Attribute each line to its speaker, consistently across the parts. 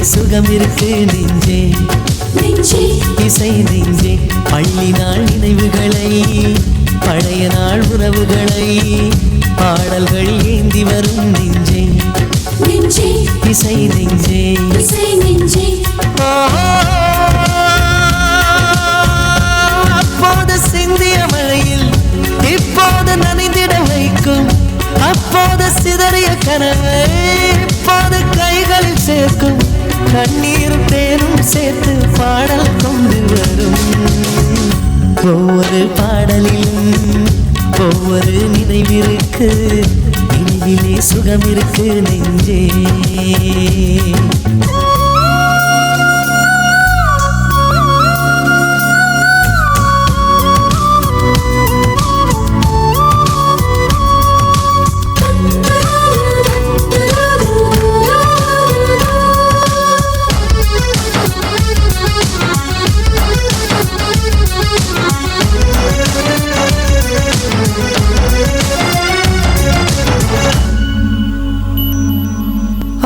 Speaker 1: சுகம் இருக்கு நெஞ்சே
Speaker 2: நெஞ்சே
Speaker 1: இசை நெஞ்சே பள்ளி நாள் நினைவுகளை பழைய நாள் உறவுகளை பாடல்கள் ஏந்தி வரும் நெஞ்சே
Speaker 2: நெஞ்சே
Speaker 1: இசை நெஞ்சே
Speaker 2: இசை நெஞ்சே
Speaker 1: அப்போது சிந்திய மழையில் இப்போது நனைந்திட வைக்கும் அப்போது சிதறிய கனவை இப்போது கைகளில் சேர்க்கும் கண்ணீரும் தேனும் சேர்த்து பாடல் கொண்டு வரும் ஒவ்வொரு பாடலிலும் ஒவ்வொரு நினைவிற்கு நினைவிலே சுகம் இருக்கு நெஞ்சே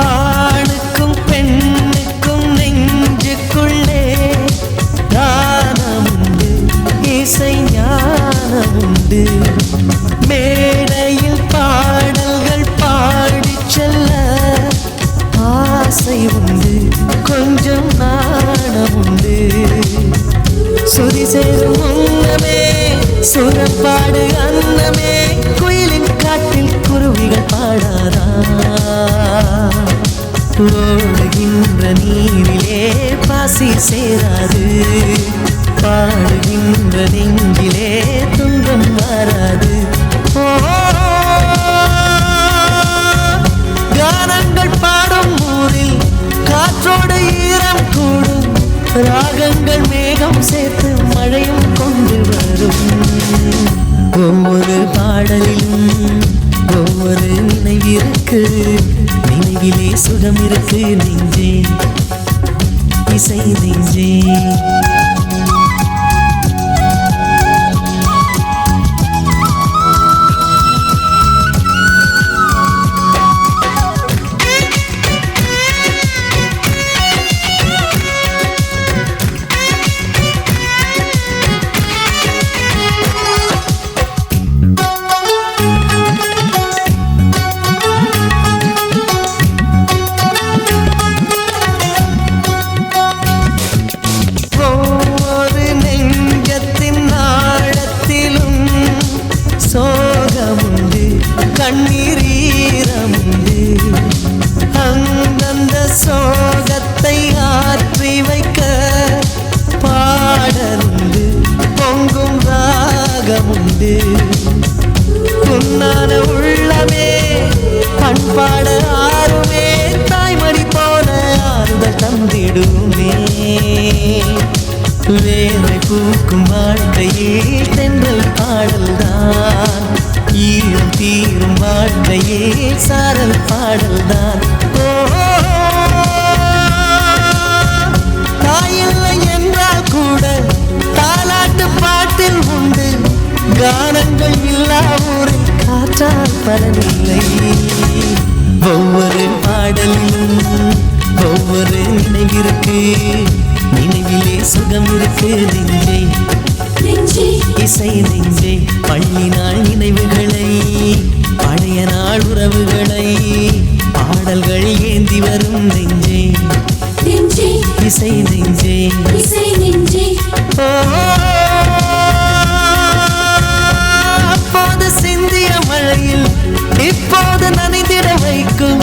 Speaker 1: ஆணுக்கும் பெண்ணுக்கும் நெஞ்சுக்குள்ளே கானமுண்டு இசை ஞானமுண்டு மேடையில் பாடல்கள் பாடிச் செல்ல ஆசை உண்டு கொஞ்சம் நாணமுண்டு சுதி சேரும் முன்னமே சுரப்பாடு அன்னமே குயிலின் காட்டில் குருவிகள் பாடாதா ஓடுகின்ற நீரிலே பாசி சேராது பாடுகின்ற நெஞ்சிலே துன்பம் மாறாது கானங்கள் பாடும் ஊரில் காற்றோடு ஈரம் கூடும் ராகங்கள் மேகம் சேர்த்து மழையும் கொண்டு வரும் ஒவ்வொரு பாடலிலும் ஒவ்வொரு நினைவிற்கு நினைவிலே சுகம் இருக்கு நெஞ்சே இசை நெஞ்சே சோகமுண்டு கண்ணீரமுண்டு அந்தந்த சோகத்தை ஆற்றி வைக்க பாடலுண்டு பொங்கும் ராகமுண்டு புன்னான உள்ளமே பண்பாட ஆறுமே தாய்மடி போல ஆறுதல் தந்திடுமே வேலை பூக்கும் வாழ்க்கையே தென்றல் பாடல்தான் ஈரம் தீரும் வாழ்க்கையே சாரல் பாடல்தான் தாயில்லை என்றால் கூட தாலாட்டு பாட்டில் உண்டு கானங்கள் இல்லா ஊரில் காற்றால் பலனில்லை ஒவ்வொரு பாடலிலும் ஒவ்வொரு நினைவிற்கு நினைவிலே சுகம் இருக்கு நெஞ்சே
Speaker 2: நெஞ்சே
Speaker 1: இசை நெஞ்சே பள்ளி நாள் நினைவுகளை பழைய நாள் உறவுகளை பாடல்கள் ஏந்தி வரும் நெஞ்சே
Speaker 2: நெஞ்சே
Speaker 1: இசை நெஞ்சே
Speaker 2: இசை நெஞ்சே
Speaker 1: அப்போது சிந்திய மழையில் இப்போது நனைந்திட வைக்கும்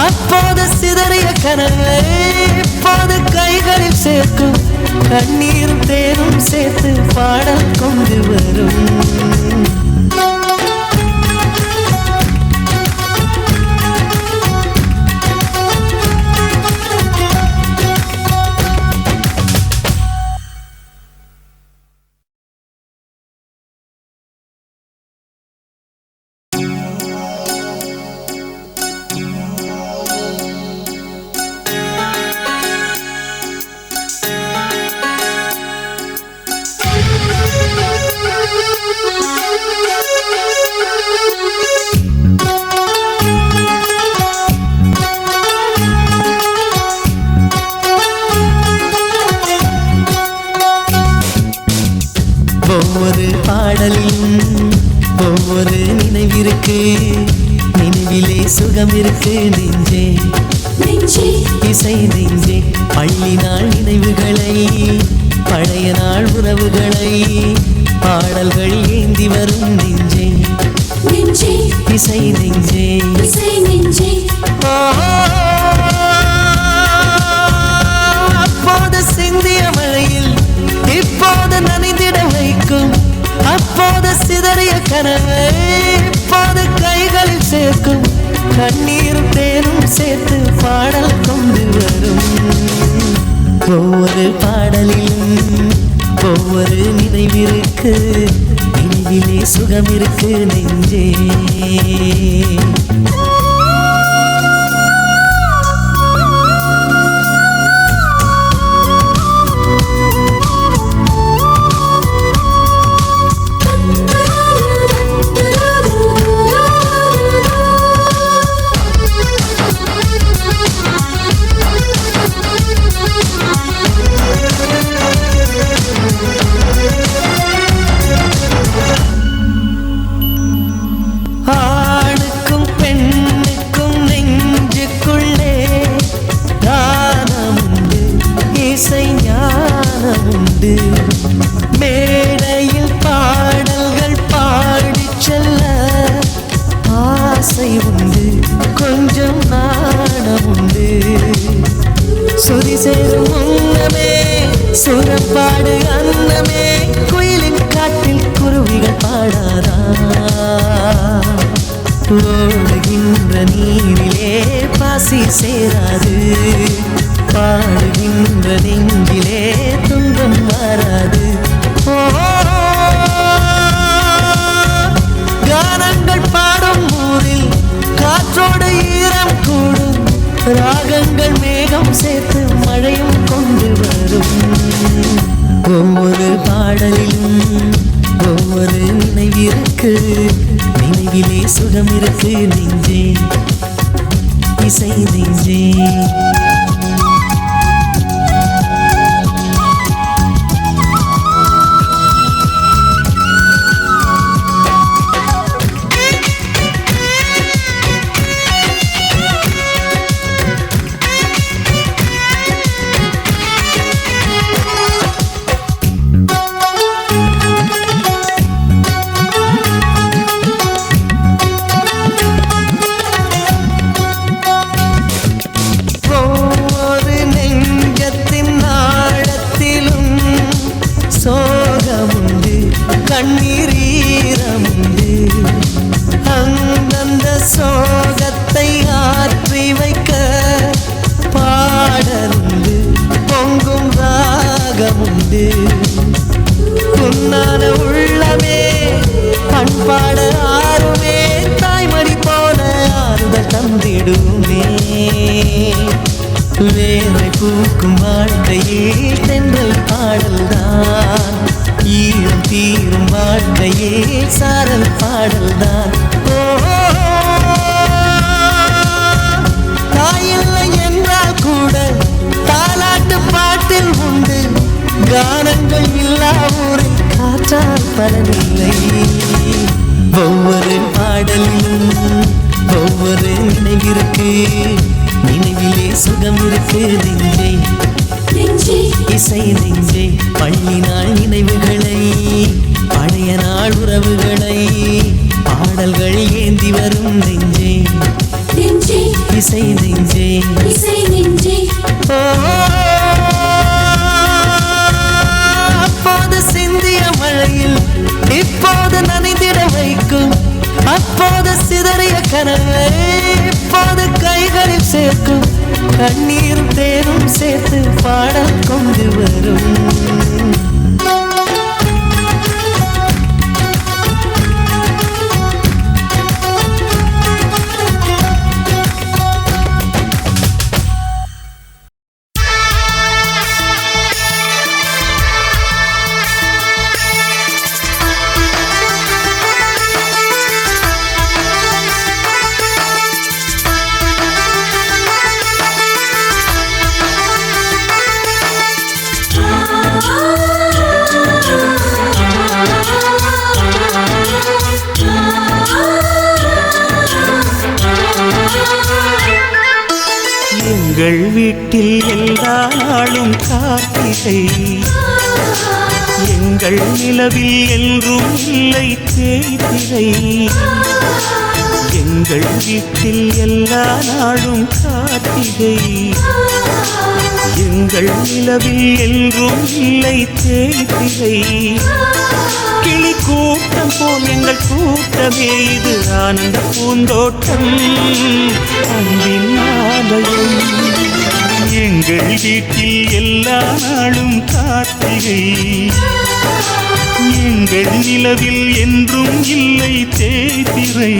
Speaker 1: அப்போது சிதறிய கனவை இப்போது கைகளில் சேர்க்கும் கண்ணீரும் தேனும் சேர்த்து பாடல் கொண்டு வரும் பாடலிலும் ஒவ்வொரு நினைவிருக்கு, நினைவிலே சுகம் இருக்கு நெஞ்சே.
Speaker 2: நெஞ்சே
Speaker 1: இசை நெஞ்சே, பள்ளி நாள் நினைவுகளை, பழைய நாள் உறவுகளை, பாடல்கள் ஏந்தி வரும் நெஞ்சே.
Speaker 2: நெஞ்சே
Speaker 1: இசை நெஞ்சே,
Speaker 2: இசை நெஞ்சே
Speaker 1: அப்போது சிந்திய மழையில் இப்போது நனைந்திட வைக்கும், அப்போது சிதறிய கனவை இப்போது கைகளில் சேர்க்கும், கண்ணீரும் தேனும் சேர்த்து பாடல் கொண்டு வரும். ஒவ்வொரு பாடலிலும் ஒவ்வொரு நினைவிருக்கு, நினைவிலே சுகம் இருக்கு நெஞ்சே. ஆணுக்கும் பெண்ணுக்கும் நெஞ்சுக்குள்ளே கானமுண்டு, இசை ஞானமுண்டு. மேடையில் பாடல்கள் பாடிச் செல்ல ஆசை உண்டு, கொஞ்சம் நாணமுண்டு. சுதி சேரும் முன்னமே சுரப்பாடு அன்னமே, குயிலின் காட்டில் குருவிகள் பாடாதா? ஓடுகின்ற நீரிலே பாசி சேராது, பாடுகின்ற நெஞ்சிலே துன்பம் மாறாது. கானங்கள் பாடும் ஊரில் காற்றோடு ஈரம் கூடும், ராகங்கள் மேகம் சேர்த்து மழையும் கொண்டு வரும். ஒவ்வொரு பாடலிலும் ஒவ்வொரு நினைவிருக்கு, நினைவிலே சுகம் இருக்கு நெஞ்சே. இசை நெஞ்சே, ஒவ்வொரு நெஞ்சத்தின் ஆழத்திலும் சோகமுண்டு, கண்ணீர் ஈரமுண்டு. அந்தந்த சோகத்தை ஆற்றி வைக்க பாடலுண்டு, பொங்கும் ராகமுண்டு. புன்னான உள்ளமே பண்பாட ஆறுமே, தாய்மடி போல ஆறுதல் தந்திடுமே. வேலை பூக்கும் வாழ்க்கையில் தென்றல் பாடல்தான், ஈரம் தீரும் வாழ்க்கையில் சாரல் பாடல்தான். தாயில்லை என்றால் கூட தாலாட்டு பாட்டில் உண்டு, கானங்கள் இல்லா ஊரில் காற்றால் பலனில்லை. ஒவ்வொரு பாடலிலும் ஒவ்வொரு நினைவிருக்கு, நினைவிலே சுகம் இருக்கு நெஞ்சே.
Speaker 2: நெஞ்சே
Speaker 1: இசை நெஞ்சே, பள்ளி நாள் நினைவுகளை, பழைய நாள் உறவுகளை, பாடல்கள் ஏந்தி வரும் நெஞ்சே.
Speaker 2: நெஞ்சே
Speaker 1: இசை நெஞ்சே,
Speaker 2: இசை நெஞ்சே
Speaker 1: அப்போது சிந்திய மழையில் இப்போது நனைந்திட வைக்கும், அப்போது சிதறிய கனவை இப்போது கைகளில் சேர்க்கும், கண்ணீரும் தேனும் சேர்த்து பாடல் கொண்டு வரும். எங்கள் வீட்டில் எல்லா நாளும் கார்த்திகை, எங்கள் நிலவில் என்றும் இல்லை தேய்திரை. எங்கள் வீட்டில் எல்லா நாளும் கார்த்திகை, எங்கள் நிலவில் என்றும் இல்லை தேய்திரை. கிளி கூட்டம் போல் எங்கள் கூட்டமே இது ஆனந்த பூந்தோட்டம் அன்பின் ஆலயம். எங்கள் வீட்டில் எல்லா நாளும் கார்த்திகை, எங்கள் நிலவில் என்றும் இல்லை தேய்திரை.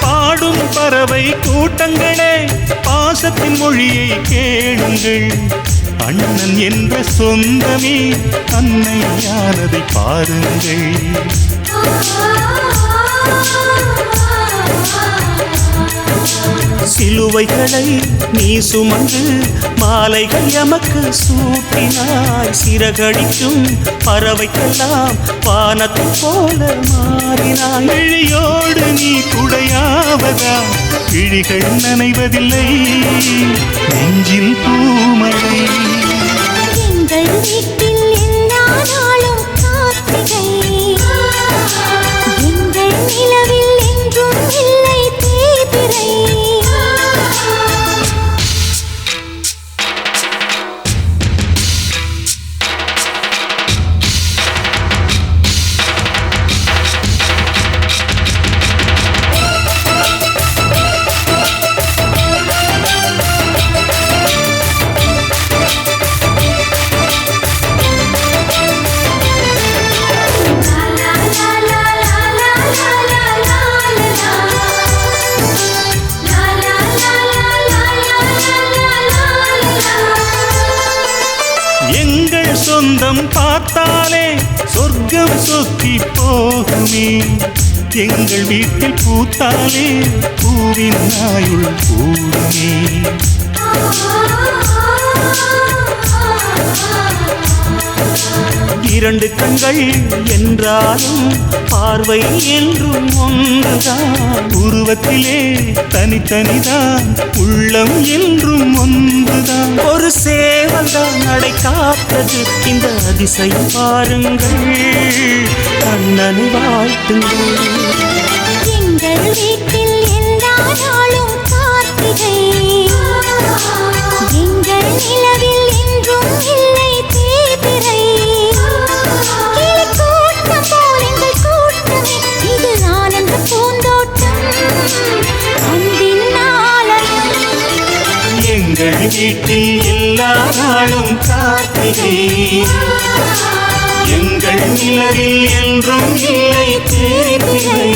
Speaker 1: பாடும் பறவை கூட்டங்களே, பாசத்தின் மொழியை கேளுங்கள். அண்ணன் என்ற சொந்தமே அன்னையானதை பாருங்கள். சிலுவைகளை நீ சுமந்து மாலைகள் எமக்கு சூட்டினாய். சிறகடிக்கும் பறவைக்கெல்லாம் வானத்தை போல மாறினாய். விழியோடு நீ குடையாவதா, விழிகள் நனைவதில்லை நெஞ்சில் பூமழை.
Speaker 3: எங்கள் வீட்டில் எல்லா நாளும் கார்த்திகை, எங்கள் நிலவில் என்றும் இல்லை தேய்பிறை.
Speaker 1: எங்கள் சொந்தம் பார்த்தாலே சொர்க்கம் சொத்தி போகுமே. எங்கள் வீட்டில் பூத்தாலே பூவின் ஆயுள் கூடுமே. இரண்டு கண்கள் என்றாலும் பார்வை என்றும் ஒன்றுதான். உருவத்திலே தனித்தனிதான், உள்ளம் என்றும் ஒன்றுதான். ஒரு சேவல்தான் நடை காத்தது, இந்த அதிசயம் பாருங்கள், கண்ணனை வாழ்த்துங்கள்.
Speaker 3: எங்கள் வீட்டில் எல்லா நாளும் கார்த்திகை, எங்கள் நிலவில் என்றும் இல்லை தேய்பிறை. கிளி கூட்டம் போல் எங்கள் கூட்டமே இது ஆனந்த பூந்தோட்டம் அன்பின் ஆலயம்.
Speaker 1: எங்கள் வீட்டில் எல்லா நாளும் கார்த்திகை, எங்கள் நிலவில் என்றும் இல்லை தேய்பிறை.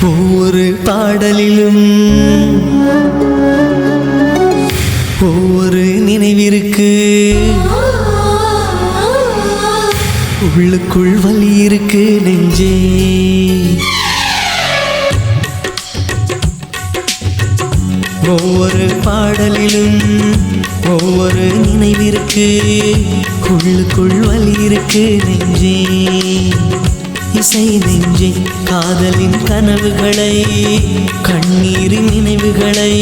Speaker 1: ஒவ்வொரு பாடலிலும் ஒவ்வொரு நினைவிற்கு, உள்ளுக்குள் வலி இருக்கு நெஞ்சே. ஒவ்வொரு பாடலிலும் ஒவ்வொரு நினைவிற்கு, உள்ளுக்குள் வலி இருக்கு நெஞ்சே. இசை நெஞ்சே, காதலின் கனவுகளை, கண்ணீரின் நினைவுகளை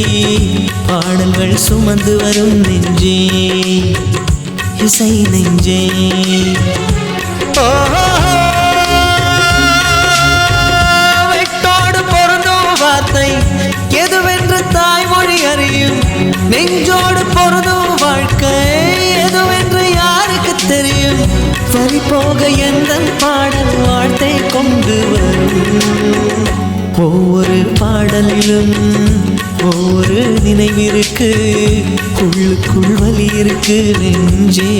Speaker 1: பாடல்கள் சுமந்து வரும் நெஞ்சே. இசை நெஞ்சே, வெட்டோடு பொருந்தும் வார்த்தை எதுவென்று தாய்மொழி நெஞ்சோடு பொருதும் வாழ்க்கை எதுவென்று யாருக்கு தெரியும்? வழி போக எந்த பாடல் வாழ்த்தை கொண்டு வரும். ஒவ்வொரு பாடலிலும் ஒவ்வொரு நினைவிருக்கு, உள்ளுக்குள் வலி இருக்கு நெஞ்சே.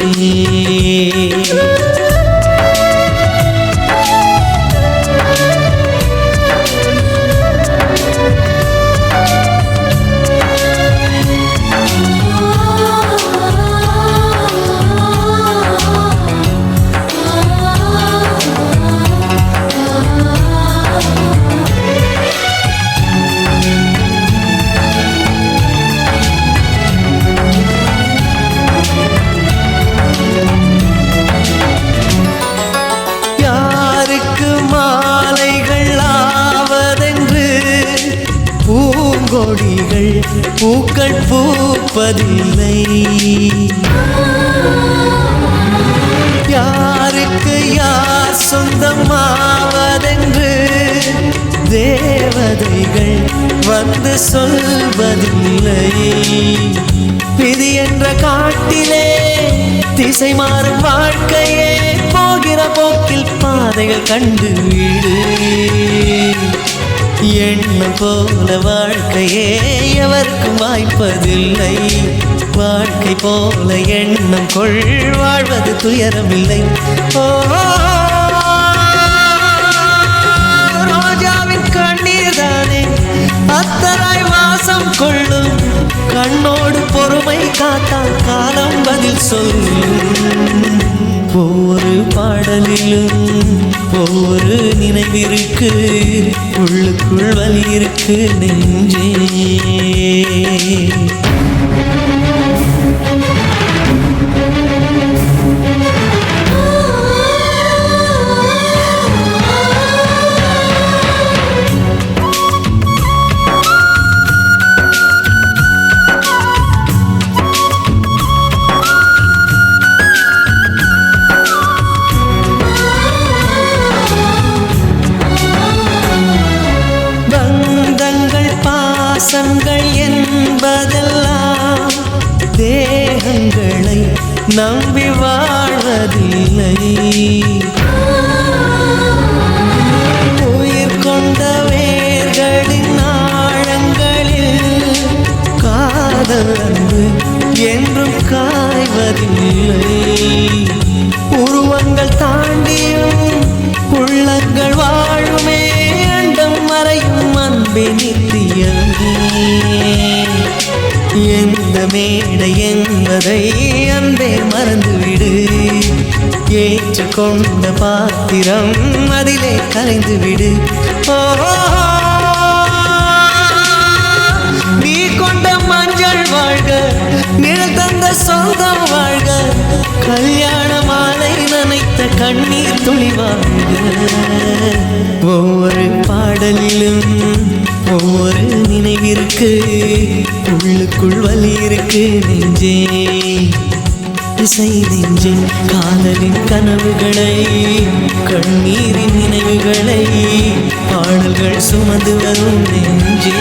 Speaker 1: பூங்கொடிகள் பூக்கள் பூப்பதில்லை, யாருக்கு யார் சொந்தமாவதென்று தேவதைகள் வந்து சொல்வதில்லை. விதி என்ற காட்டிலே திசை மாறும் வாழ்க்கையே, போகிற போக்கில் பாதைகள் கண்டு வீடு. எண்ணம் போல வாழ்க்கையே எவருக்கும் வாய்ப்பதில்லை, வாழ்க்கை போல எண்ணம் கொள் வாழ்வது துயரமில்லை. ஓ ரோஜாவின் கண்ணீர் தானே அத்தராய் வாசம் கொள்ளும், கண்ணோடு பொறுமை காத்தால் காலம் பதில் சொல்லும். ஒவ்வொரு பாடலிலும் ஒவ்வொரு நினைவிருக்கு, உள்ளுக்குள் வலி இருக்கு நெஞ்சே. பாசங்கள் என்பதெல்லாம் தேகங்களை நம்பி வாழ்வதில்லை, உயிர் கொண்ட வேர்களின் ஆழங்களில் காதல் அன்பு என்றும் காய்வதில்லை. உருவங்கள் தாண்டியும் உள்ளங்கள் வாழுமே, அண்டம் மறையும் அன்பே நித்தியமே. எந்த மேடை என்பதை அன்பே மறந்துவிடு, ஏற்றுக்கொண்ட பாத்திரம் அதிலே கலைந்துவிடு. நீ கொண்ட மஞ்சள் வாழ்க, நிழல் தந்த சொந்தம் வாழ்க, கல்யாண மாலை நனைத்த கண்ணீர் துளி வாழ்க. ஒவ்வொரு பாடலிலும் ஒவ்வொரு நினைவிற்கு, உள்ளுக்குள் வலி இருக்கு நெஞ்சே. இசை நெஞ்சே, காதலின் கனவுகளை கண்ணீரின் நினைவுகளை பாடல்கள் சுமந்து வரும் நெஞ்சே.